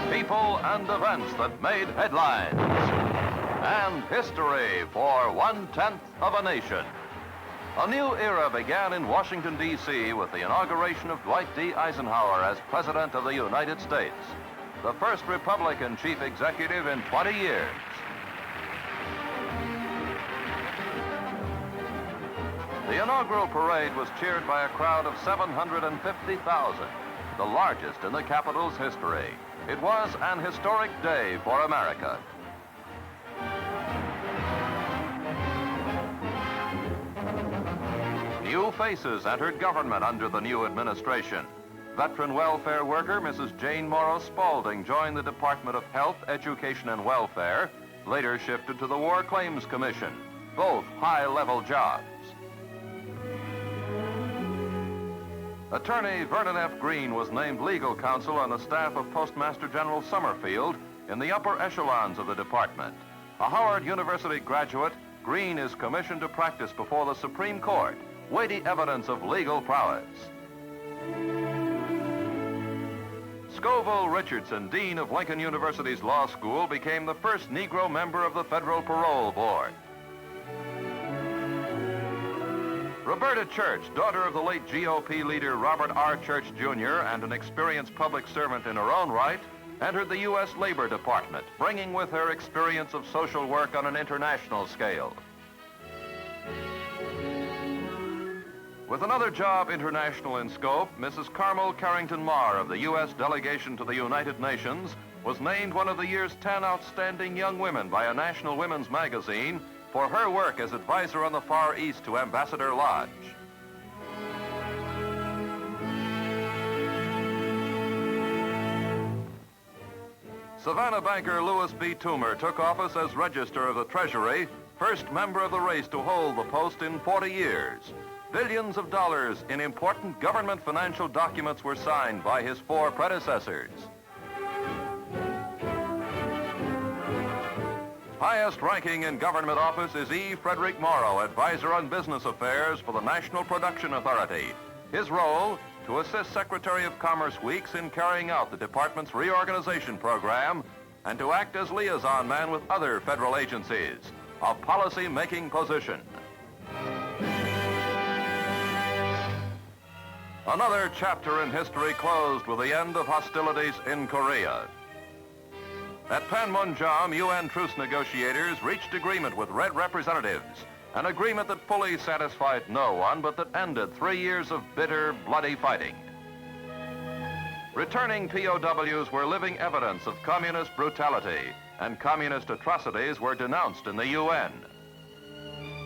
The people and events that made headlines. And history for 1/10 of a nation. A new era began in Washington, D.C. with the inauguration of Dwight D. Eisenhower as President of the United States, the first Republican chief executive in 20 years. The inaugural parade was cheered by a crowd of 750,000, the largest in the capital's history. It was an historic day for America. New faces entered government under the new administration. Veteran welfare worker Mrs. Jane Morrow Spalding joined the Department of Health, Education, and Welfare, later shifted to the War Claims Commission, both high-level jobs. Attorney Vernon F. Green was named legal counsel on the staff of Postmaster General Summerfield in the upper echelons of the department. A Howard University graduate, Green is commissioned to practice before the Supreme Court, weighty evidence of legal prowess. Scoville Richardson, Dean of Lincoln University's Law School, became the first Negro member of the Federal Parole Board. Roberta Church, daughter of the late GOP leader Robert R. Church, Jr., and an experienced public servant in her own right, entered the U.S. Labor Department, bringing with her experience of social work on an international scale. With another job international in scope, Mrs. Carmel Carrington Marr of the U.S. delegation to the United Nations was named one of the year's 10 outstanding young women by a national women's magazine for her work as advisor on the Far East to Ambassador Lodge. Savannah banker Lewis B. Toomer took office as Register of the Treasury, first member of the race to hold the post in 40 years. Billions of dollars in important government financial documents were signed by his four predecessors. Highest ranking in government office is E. Frederick Morrow, advisor on business affairs for the National Production Authority. His role, to assist Secretary of Commerce Weeks in carrying out the department's reorganization program and to act as liaison man with other federal agencies, a policy-making position. Another chapter in history closed with the end of hostilities in Korea. At Panmunjom, UN truce negotiators reached agreement with Red representatives, an agreement that fully satisfied no one, but that ended 3 years of bitter, bloody fighting. Returning POWs were living evidence of communist brutality, and communist atrocities were denounced in the UN.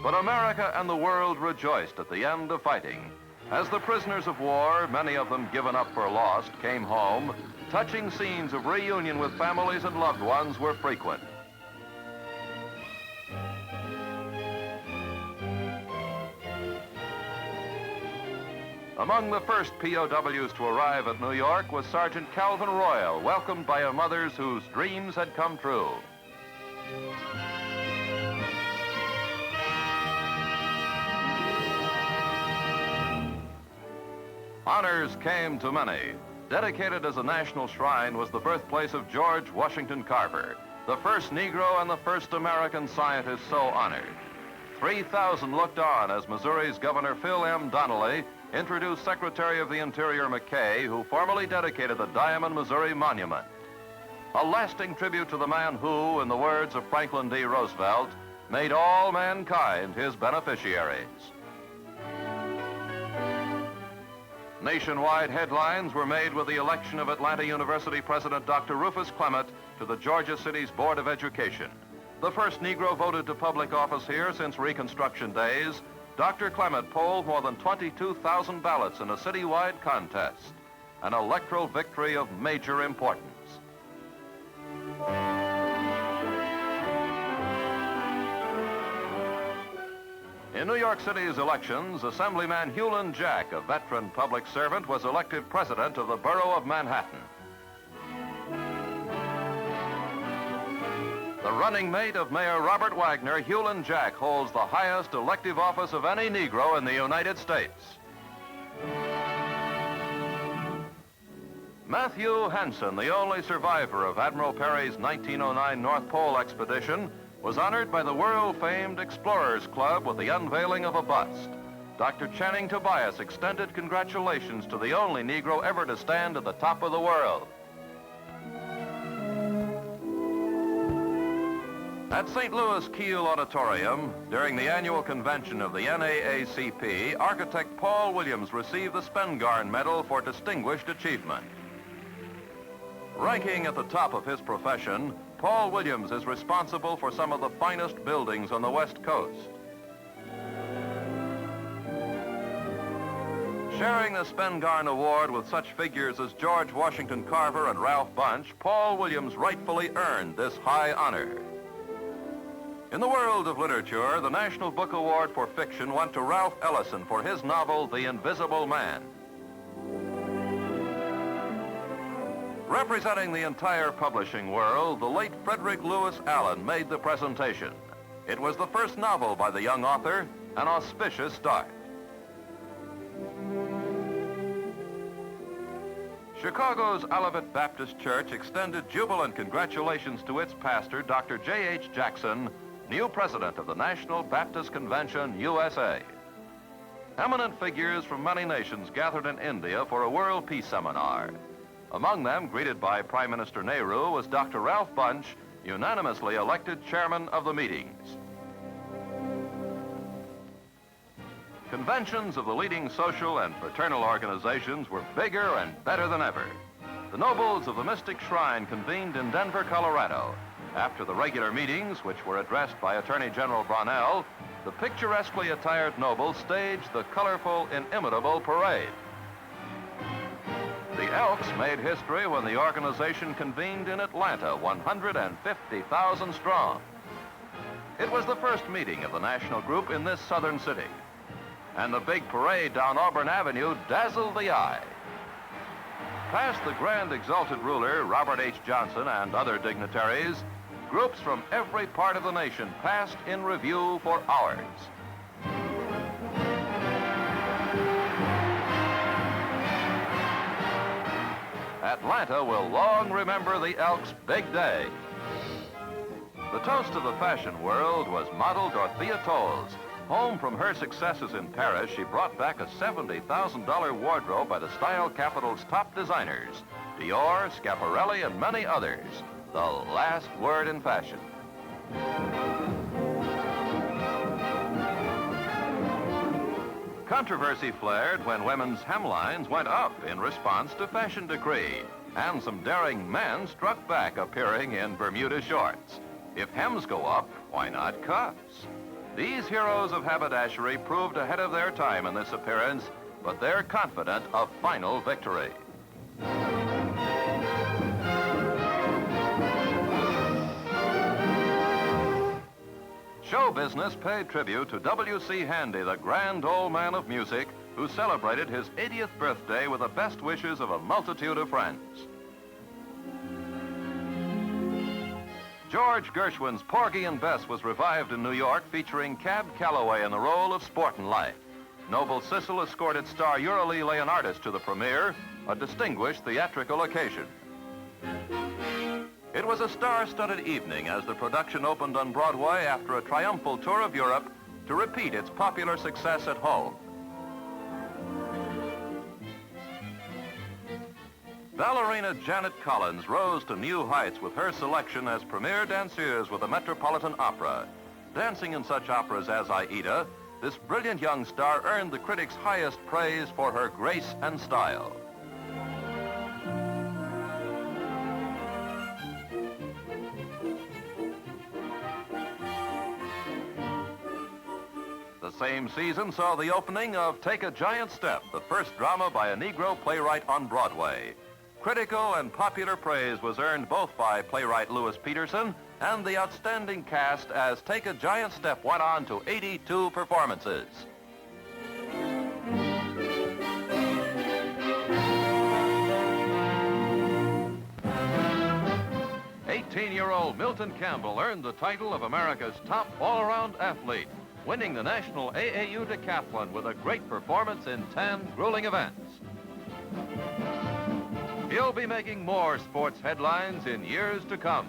But America and the world rejoiced at the end of fighting. As the prisoners of war, many of them given up for lost, came home, touching scenes of reunion with families and loved ones were frequent. Among the first POWs to arrive at New York was Sergeant Calvin Royal, welcomed by a mothers whose dreams had come true. Honors came to many. Dedicated as a national shrine was the birthplace of George Washington Carver, the first Negro and the first American scientist so honored. 3,000 looked on as Missouri's Governor Phil M. Donnelly introduced Secretary of the Interior McKay, who formally dedicated the Diamond, Missouri Monument. A lasting tribute to the man who, in the words of Franklin D. Roosevelt, made all mankind his beneficiaries. Nationwide headlines were made with the election of Atlanta University President Dr. Rufus Clement to the Georgia City's Board of Education. The first Negro voted to public office here since Reconstruction days, Dr. Clement polled more than 22,000 ballots in a citywide contest, an electoral victory of major importance. In New York City's elections, Assemblyman Hulan Jack, a veteran public servant, was elected president of the borough of Manhattan. The running mate of Mayor Robert Wagner, Hulan Jack holds the highest elective office of any Negro in the United States. Matthew Henson, the only survivor of Admiral Peary's 1909 North Pole expedition, was honored by the world-famed Explorers Club with the unveiling of a bust. Dr. Channing Tobias extended congratulations to the only Negro ever to stand at the top of the world. At St. Louis Kiel Auditorium, during the annual convention of the NAACP, architect Paul Williams received the Spingarn Medal for distinguished achievement. Ranking at the top of his profession, Paul Williams is responsible for some of the finest buildings on the West Coast. Sharing the Spingarn Award with such figures as George Washington Carver and Ralph Bunche, Paul Williams rightfully earned this high honor. In the world of literature, the National Book Award for Fiction went to Ralph Ellison for his novel, The Invisible Man. Representing the entire publishing world, the late Frederick Lewis Allen made the presentation. It was the first novel by the young author, an auspicious start. Chicago's Olivet Baptist Church extended jubilant congratulations to its pastor, Dr. J.H. Jackson, new president of the National Baptist Convention, USA. Eminent figures from many nations gathered in India for a world peace seminar. Among them, greeted by Prime Minister Nehru, was Dr. Ralph Bunche, unanimously elected chairman of the meetings. Conventions of the leading social and fraternal organizations were bigger and better than ever. The nobles of the Mystic Shrine convened in Denver, Colorado. After the regular meetings, which were addressed by Attorney General Brownell, the picturesquely attired nobles staged the colorful, inimitable parade. The Elks made history when the organization convened in Atlanta, 150,000 strong. It was the first meeting of the national group in this southern city, and the big parade down Auburn Avenue dazzled the eye. Past the grand exalted ruler, Robert H. Johnson, and other dignitaries, groups from every part of the nation passed in review for hours. Atlanta will long remember the Elks' big day. The toast of the fashion world was model Dorothea Tolles. Home from her successes in Paris, she brought back a $70,000 wardrobe by the style capital's top designers, Dior, Schiaparelli, and many others. The last word in fashion. Controversy flared when women's hemlines went up in response to fashion decree, and some daring men struck back, appearing in Bermuda shorts. If hems go up, why not cuffs? These heroes of haberdashery proved ahead of their time in this appearance, but they're confident of final victory. Show business paid tribute to W.C. Handy, the grand old man of music, who celebrated his 80th birthday with the best wishes of a multitude of friends. George Gershwin's Porgy and Bess was revived in New York, featuring Cab Calloway in the role of Sportin' Life. Noble Sissel escorted star Euralie Leonardis to the premiere, a distinguished theatrical occasion. It was a star-studded evening as the production opened on Broadway after a triumphal tour of Europe to repeat its popular success at home. Ballerina Janet Collins rose to new heights with her selection as premier danseuse with the Metropolitan Opera. Dancing in such operas as Aida, this brilliant young star earned the critics' highest praise for her grace and style. The same season saw the opening of Take a Giant Step, the first drama by a Negro playwright on Broadway. Critical and popular praise was earned both by playwright Louis Peterson and the outstanding cast, as Take a Giant Step went on to 82 performances. '18-year-old Milton Campbell earned the title of America's top all-around athlete, winning the National AAU Decathlon with a great performance in 10 grueling events. He'll be making more sports headlines in years to come.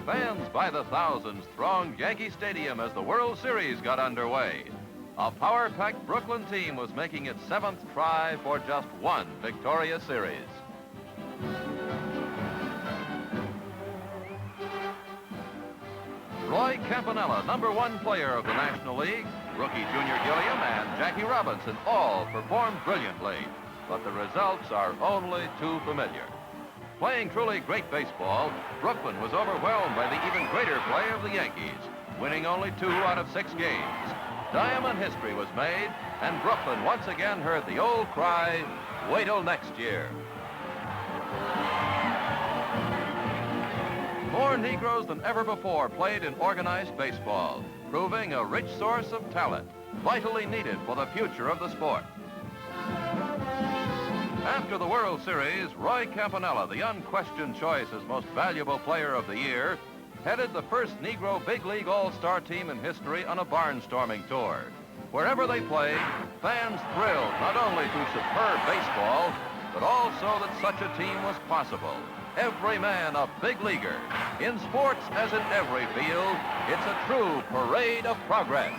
Fans by the thousands thronged Yankee Stadium as the World Series got underway. A power-packed Brooklyn team was making its 7th try for just one victorious series. Roy Campanella, #1 player of the National League, rookie Junior Gilliam, and Jackie Robinson all performed brilliantly, but the results are only too familiar. Playing truly great baseball, Brooklyn was overwhelmed by the even greater play of the Yankees, winning only 2 out of 6 games. Diamond history was made, and Brooklyn once again heard the old cry, "Wait till next year." More Negroes than ever before played in organized baseball, proving a rich source of talent, vitally needed for the future of the sport. After the World Series, Roy Campanella, the unquestioned choice as most valuable player of the year, headed the first Negro Big League All-Star team in history on a barnstorming tour. Wherever they played, fans thrilled not only to superb baseball, but also that such a team was possible. Every man a big leaguer. In sports, as in every field, it's a true parade of progress.